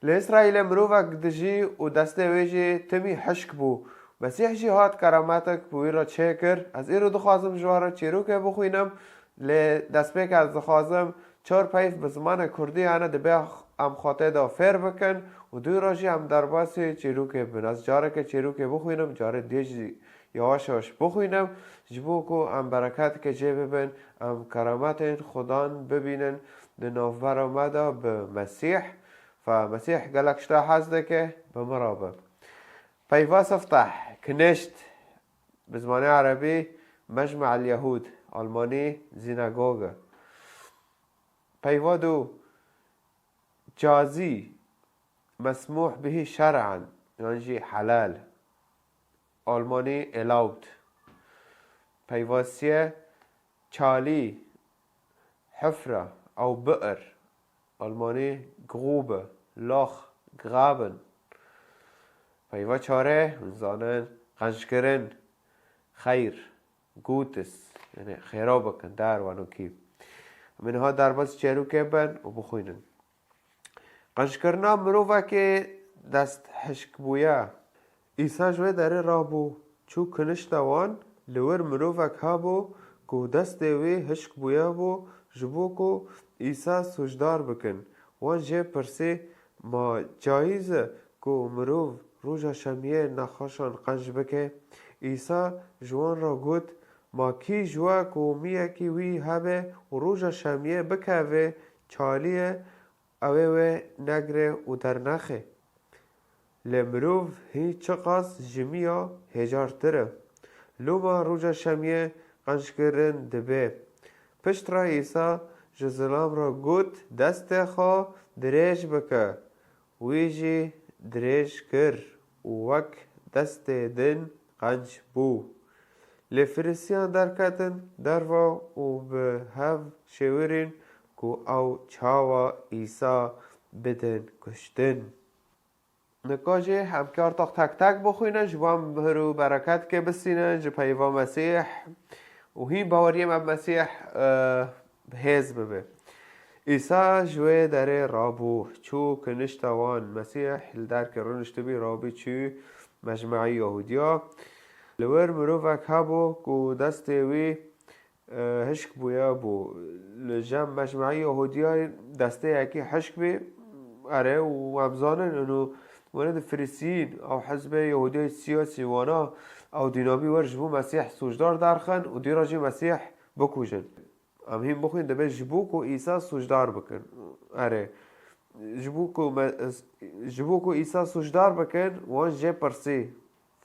لإسرائيل مروفك دجي ودسته ويجي تمي حشك بو مسيح جي هات كرامتك بويرا تشكر از ایرو دخوازم جوارا چیروکه بخوینم لدست پیک از دخوازم چار پیف به زمان کردی انا دبه ام خاطه دا فر بکن و دوی راجی ام درباسی چیروکه بن از جاره که چیروکه بخوینم جاره دیج یواشاش بخوینم جبو کو ام برکت که جه ببین ام کرامت این خدان ببینن لنوفر آمده به مسیح فمسيح قالك شتا حازدك بمرابة فيفاس افتح كنشت بزماني عربي مجمع اليهود ألماني زيناغوغا فيفادو جازي مسموح به شرعا يعني حلال ألماني allowed فيفاسية چالي حفرة أو بئر ألماني غروبه لاخ غابن فیوا چاره زانن قنشکرن خیر گوتس یعنی خیرا بکن در وانو کیب منها در باز چهرو که بن و بخوینن قنشکرنا مروفه که دست حشک بویا ایسا جوه داره راه بو چو کنش دوان لور مروفه که بو که دست وی حشک بویا بو جبو که ایسا سجدار بکن وان جه پرسه ما جایزه که مروف روژا شمیه نخاشان قنج بکه ایسا جوان را گوت ما کی جوا که میه کی وی هبه و روژا شمیه بکه چالیه اوه و نگره و در نخه لمروف هی چقاس جمیا هجار تره لوما روژا شمیه قنج کرن دبه پشت را ایسا جزلام را گوت دست خوا دریج بکه ویجی دریج کر وک دست دن قنج بو لفرسیان درکتن دروا و به هف شورین که او چاوا ایسا بدن کشتن نکاجه همکار تاق تک تک بخوینن جوان بهرو برکت که بسینن جو پیوا مسیح و هی باوریم اب مسیح هز ببه ایسا جوه داره رابو چو کنشتوان مسیح در که رونشتبی رابی چو مجمعی یهودیا لور مروفک هبو که دست وی حشک بویا بو لجم مجمعی یهودیا دسته یکی حشک بی اره و همزانن انو ورد فریسین او حزب یهودی سیاسی وانا او دینامی ورجبو مسیح سوجدار درخن و دیراجی مسیح بکوشن ام هیم بخوین دبه جبو کو ایسا سوجدار بکن اره جبو کو ایسا سوجدار بکن وان جه پرسی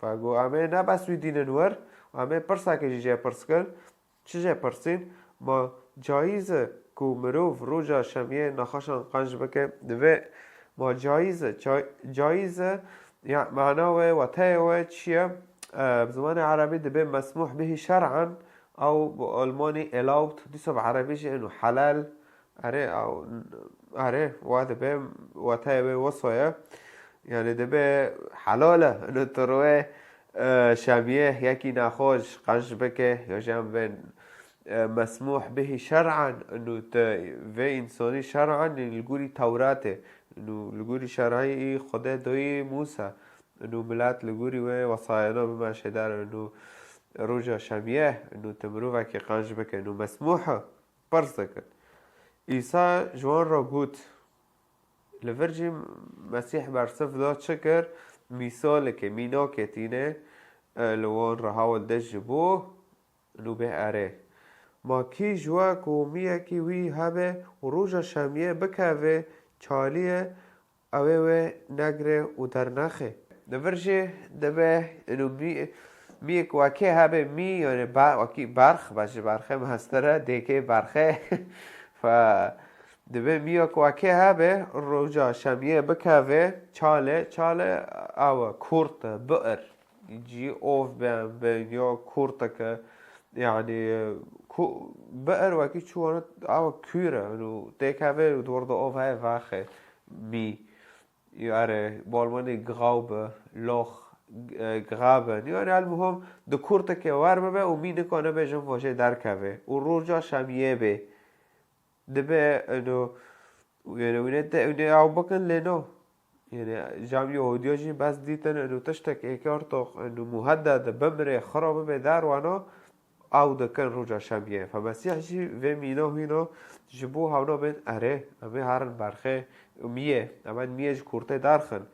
فگو امه نه بس وی دینن ور امه پرسا که جه پرس کن چه جه پرسین ما جایزه کو مروف روژا شمیه نخاشان قنج بکن دبه ما جایزه يعني معناه وتاوه چیه بزمان عربي دبه مسموح به شرعا او بالماني allowed ديسو بعربيش انه حلال اره او اره وده وتاوه وصايا يعني دبه حلاله انه تروه شبيه يكي ناخوش قنش بكه يا جنب مسموح به شرعا انه في انساني شرعا الجوري توراته انه لگوری شرعی خدا دوی موسی انه ملت لگوری و وصاینا بمشه در انه روژا شمیه انه تمرو و که قنج بکن انه مسموحه پرس کن ایسا جوان را گوت لفرجی مسیح برصف داد شکر مثال که مینا کتینه لوان را حاول دج بو انه به اره ما کی جوا کومیه کی وی هبه و روژا شمیه بکوه چالیه اوه و نگره و در نخه دفرشه دبه انو می واکه هبه می یعنی واکی برخ باشه برخه مستره دیگه برخه ف دبه می واکه هبه روجا شمیه بکوه چاله او کورت بئر جی اوف بین یا کورت که يعني بئر وكي شو او كوره انه تيكافي ودورد اوف هاي واخه مي ياره بالماني غاوبه لوخ غابن يعني المهم دو كورته که ور ببه و می نکنه بجم واشه در کفه و روجا شمیه به دبه انه يعني وينه او بكن لنو يعني جام يهوديا جي بس ديتن انو تشتك ايكارتوخ انو مهدد بمره خراب به در وانا او دكن روجا شميه فمسيح جي في مينو هينو جبو هاونا بين اره امي هارن برخه ميه اما ميه كورته دارخن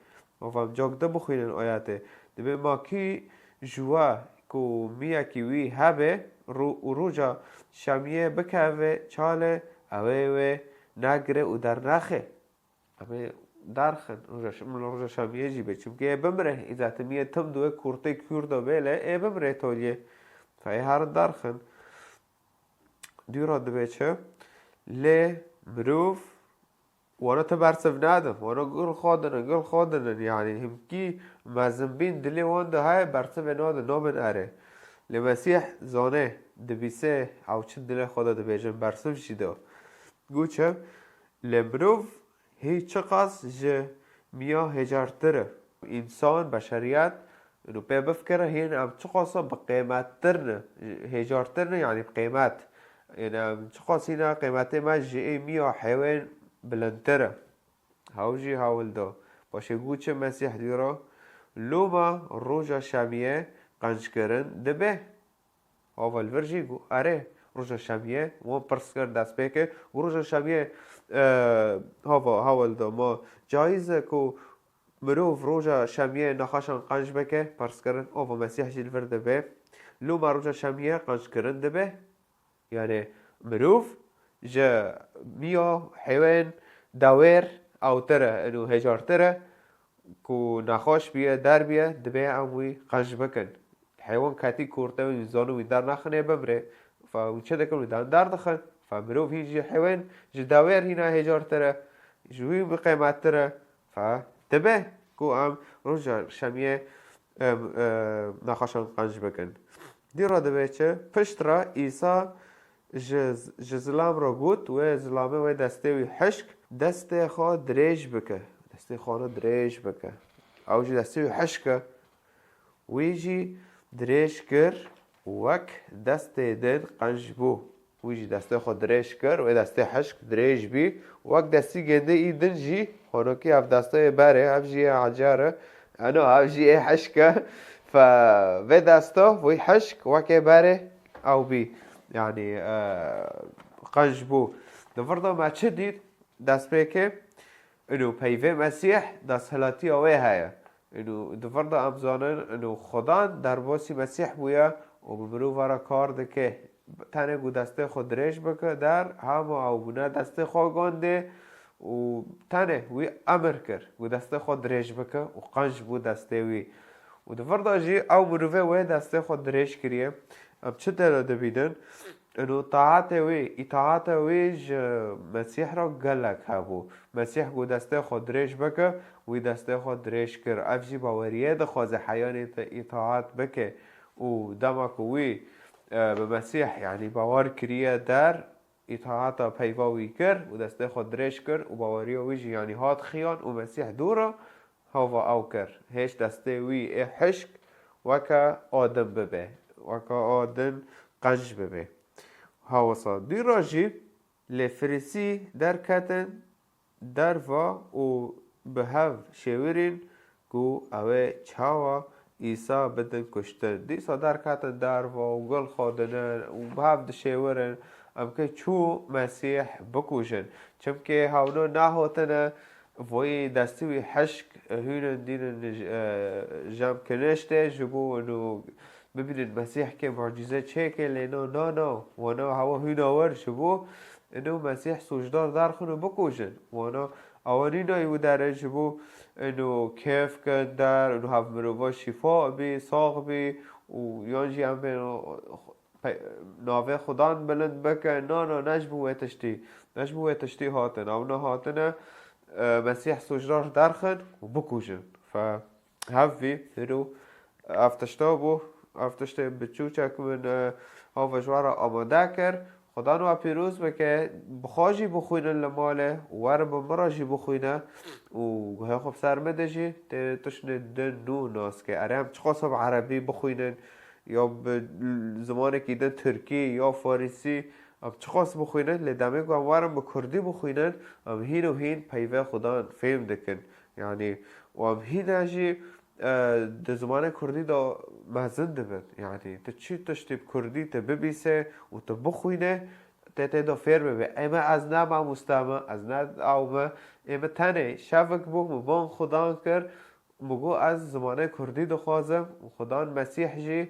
وفهم جاك ده بخوين آياته دبي ما كي جوا كو ميه كيوي هبه روجا شميه بكاوه چاله اوه نگره و در نخه امي دارخن روجا شميه جي بچم که بمره اذا تميه تم دوه كورته كورده بله بمره توليه فای هر دارخن دیرا دبی چه لی مروف وانا تبرسف نادم وانا قل خادن يعني هم کی مزنبین دلی وان ده های برسف نادم نامن اره لمسیح زانه دبیسه او چند دلی خدا دبیجن برسف شده گو چه لی مروف هیچ قص جه میا هجارتره انسان بشریت انو پی بفکره هین ام چه قاصه بقیمت ترنه هجار ترنه يعني بقیمت يعني ام چه قاصه هینا قیمته ما جه میا حیوان بلندتره هاو جي هاول دا باشه گوچه مسیح دیرا لوما روژا شمیه قنج کرن دبه هاول ورجی گو اره روژا شمیه ما پرس کرد دست بکه و روژا شمیه هاول دا ما جایزه که مروف روجا شمیه نخاشن قنج بکه پرس کرن و مسیح جیل ورده به لوما روجا شمیه قنج کرن دبه يعني مروف جا ميا حيوان داوير او تره انو هجار تره كو نخاش بيه در بيه دبه اموي قنج بكن الحيوان كاتي كورته ويزانو ويدار نخنه بمره فوچه دكن ويدان دار دخن فمروف هيجي حيوان جا داوير هنا هجار تره جوي بقيمات تره فتبه كو ام رجع شميه نخاشن قنج بكن دي را دبه چه پشترا عيسى جزلام را گوت و زلامه و دسته وی حشک دسته خواه دریج بکه دسته خواه دریج بکه او جی دسته وی حشکه وی جی دریج کر وک دسته دن قنج بو وی جی دسته خواه دریج کر و دسته حشک دریج بی وک دسته گنده ای دن جی خانو که اف دسته بره اف جی عجاره انو اف جی حشکه و دسته وی حشک وک بره او بی يعني قنج بو دفرضا ما تشديد داس بيكي انو بيفي مسيح داس هلاتي اوه هاي انو دفرضا امزانن انو خدان در باسی مسیح بویا و بمرو ورا کار دکه تنه گو دسته خود ریش بکه در همه او بونه دسته خود گانده و تنه وی امر کر گو دسته خود ریش بکه و قنج بو دسته وی و دفرضا جی او مروفه وی دسته خود ریش کریه اب چه دل دبیدن انو اطاعت وی مسیح را گلک هبو مسیح گو دسته خود ریش بکه وی دسته خود ریش کر افجی باوریه ده خواه حیان اطاعت بکه و دمک وی به مسیح یعنی باور کریه در اطاعت پیواوی کر و دسته خود ریش کر و باوریه وی یعنی هات خیان و مسیح دوره هوا او کر هیچ دسته وی حشک وکا آدم ببه وکا آدم قنج ببه هاوسا دی راجی لفرسی در کتن در و به هف شورین کو اوه چاوا ایسا بدن کشتن دیسا در کتن در و گل خادنن و به هف شورین ام که چو مسیح بکوشن چم که هاونو نهاتنه وی دستوی حشک هینن دینن جمع کنشته جبو انو ببینید مسیح که معجزه چه که لینا نه وانا هوا هیناور شبو انو مسیح سوجدار درخونو بکوشن وانا اوانی نایو داره شبو انو کیف کن در انو هف مروبا شفا بی ساق بی و یانجی هم بی ناوه خدان بلند بکن نه نجبو تشتی هاتن اونا هاتنه مسیح سوجدار درخون و بکوشن فهفی رو افتشتابو افتشته بچوچک من هاو جوارا آماده کر خدا نو پیروز بکه بخواجی بخوینن لماله ور بمراجی بخوینه و های خوب سرمده جی تشنه دن نو ناس که اره هم چخواست عربی بخوینن یا به زمانه که دن ترکی یا فارسی اب چخواست بخوینن لدمه گو ورم به کردی بخوینن اب هین و هین پیوه خدا فهم دکن يعني وام هنا جي ده زمان كردي دا مزن دبن يعني تشي تشتي بكردي تببيسه وتبخوينه تدا فير ببي اما از نما مستمع از ند او ما اما تنه شفک بو مبان خدا کر مگو از زمان کردی دخوازم و خدا مسیح جی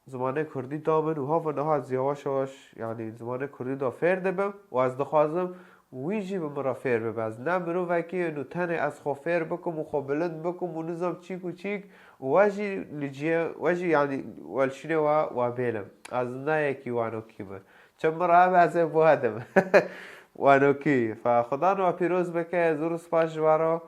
زمان کردی دامن و ها و نه از یواش یواش يعني زمان کردی دا فیر دبم و از دخوازم ویجی به مرا فیر ببم از نمرو وکی انو تنه از خو فیر بکم و خو بلند بکم و نظام چیک و چیک و واجی لجیه واجی يعني والشنه و بیلم از نه یکی وانو کیمه چه مرا هم از بو هدم وانو کی فخدا نو پیروز بکه زور سپاش وارا